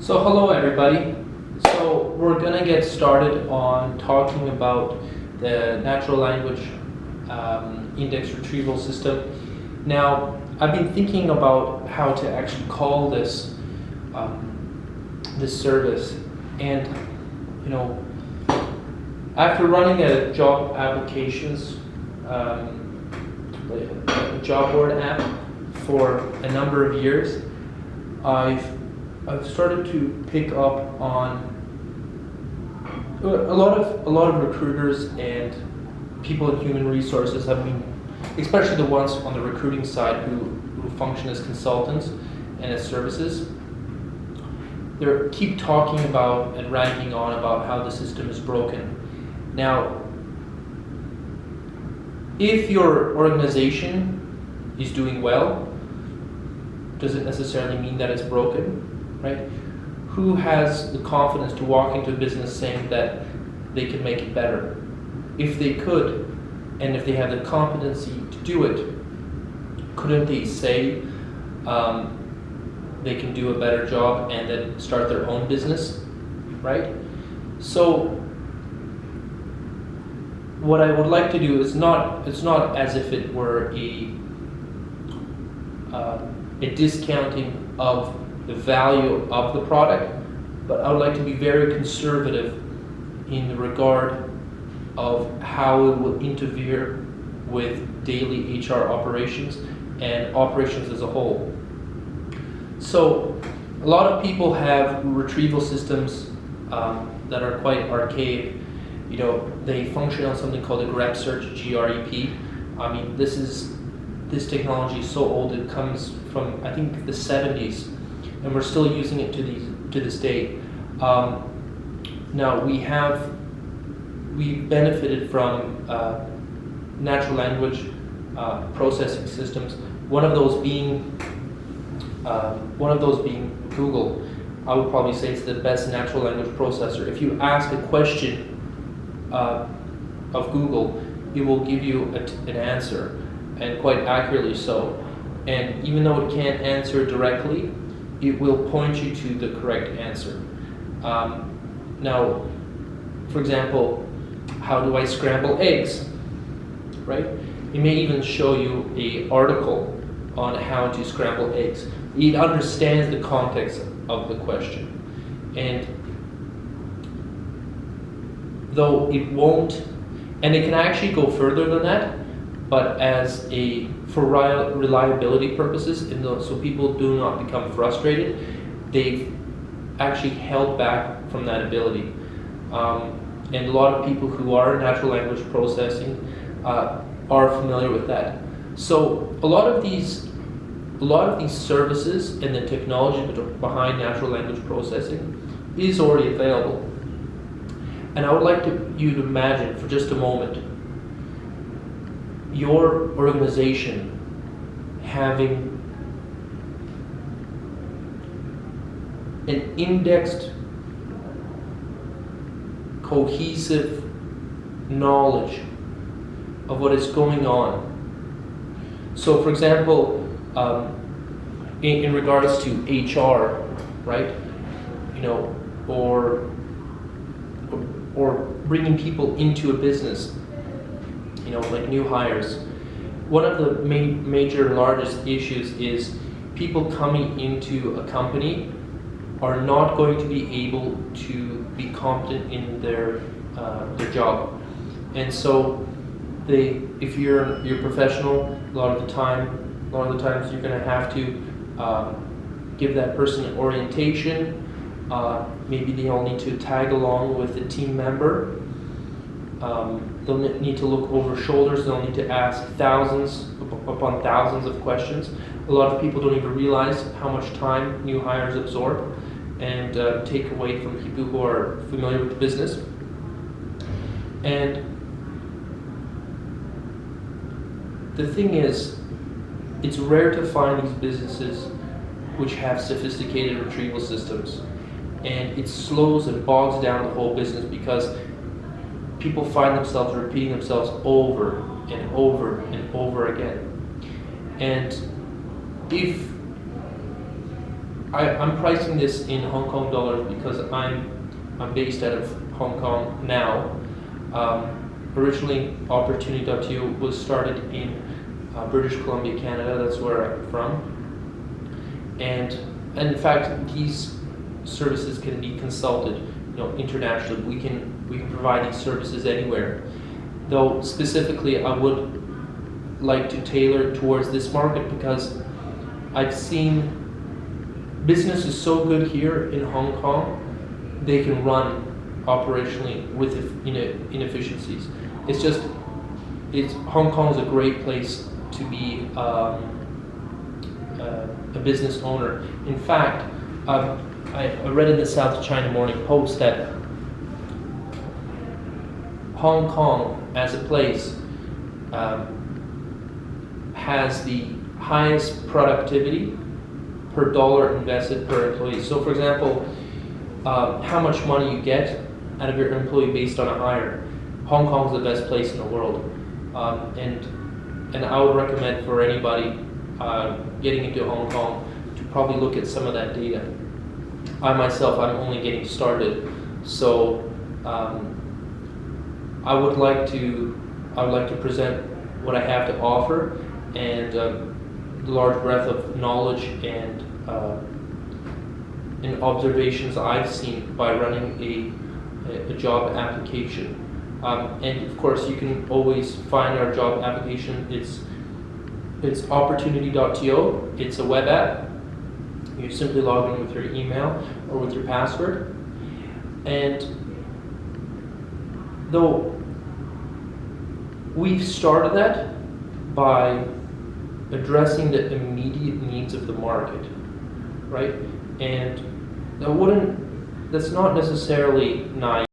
So hello everybody. So we're gonna get started on talking about the natural language index retrieval system. Now I've been thinking about how to actually call this this service, and after running a job applications a job board app for a number of years, I've started to pick up on a lot of recruiters and people in human resources have been, especially the ones on the recruiting side who function as consultants and as services. They keep talking about and ranking on about how the system is broken. Now, if your organization is doing well, doesn't necessarily mean that it's broken. Right? Who has the confidence to walk into a business saying that they can make it better? If they could, and if they have the competency to do it, couldn't they say they can do a better job and then start their own business, right? So what I would like to do is it's not as if it were a discounting of the value of the product, but I would like to be very conservative in the regard of how it will interfere with daily HR operations and operations as a whole. So a lot of people have retrieval systems that are quite archaic. They function on something called a grep search, GREP. I mean, this technology is so old, it comes from, I think, the 70s. And we're still using it to this day. Now we benefited from natural language processing systems. One of those being Google. I would probably say it's the best natural language processor. If you ask a question of Google, it will give you an answer, and quite accurately so. And even though it can't answer directly, it will point you to the correct answer. Now, for example, how do I scramble eggs, right? It may even show you an article on how to scramble eggs. It understands the context of the question. And though it won't, and it can actually go further than that, but for reliability purposes, so people do not become frustrated, they've actually held back from that ability. And a lot of people who are in natural language processing are familiar with that. So a lot of these services and the technology behind natural language processing is already available. And I would like you to imagine for just a moment your organization having an indexed, cohesive knowledge of what is going on. So, for example, in regards to HR, right? Or bringing people into a business. Like new hires. One of the major largest issues is people coming into a company are not going to be able to be competent in their job. And so if you're professional, a lot of the times you're going to have to give that person an orientation. Maybe they all need to tag along with a team member. They'll need to look over shoulders. They'll need to ask thousands upon thousands of questions. A lot of people don't even realize how much time new hires absorb and take away from people who are familiar with the business. And the thing is, it's rare to find these businesses which have sophisticated retrieval systems. And it slows and bogs down the whole business because people find themselves repeating themselves over and over and over again. And if I'm pricing this in Hong Kong dollars because I'm based out of Hong Kong now. Originally, Opportunity.to was started in British Columbia, Canada. That's where I'm from, and in fact, these services can be consulted, internationally. We can provide these services anywhere. Though specifically, I would like to tailor towards this market because I've seen business is so good here in Hong Kong, they can run operationally with inefficiencies. Hong Kong is a great place to be a business owner. In fact, I read in the South China Morning Post that Hong Kong as a place has the highest productivity per dollar invested per employee. So for example, how much money you get out of your employee based on a hire. Hong Kong is the best place in the world. And I would recommend for anybody getting into Hong Kong to probably look at some of that data. I myself, I'm only getting started, so I would like to present what I have to offer and the large breadth of knowledge and observations I've seen by running a job application. And of course, you can always find our job application. It's Opportunity.to. It's a web app. You simply log in with your email or with your password. And though we've started that by addressing the immediate needs of the market, right? And that's not necessarily naive.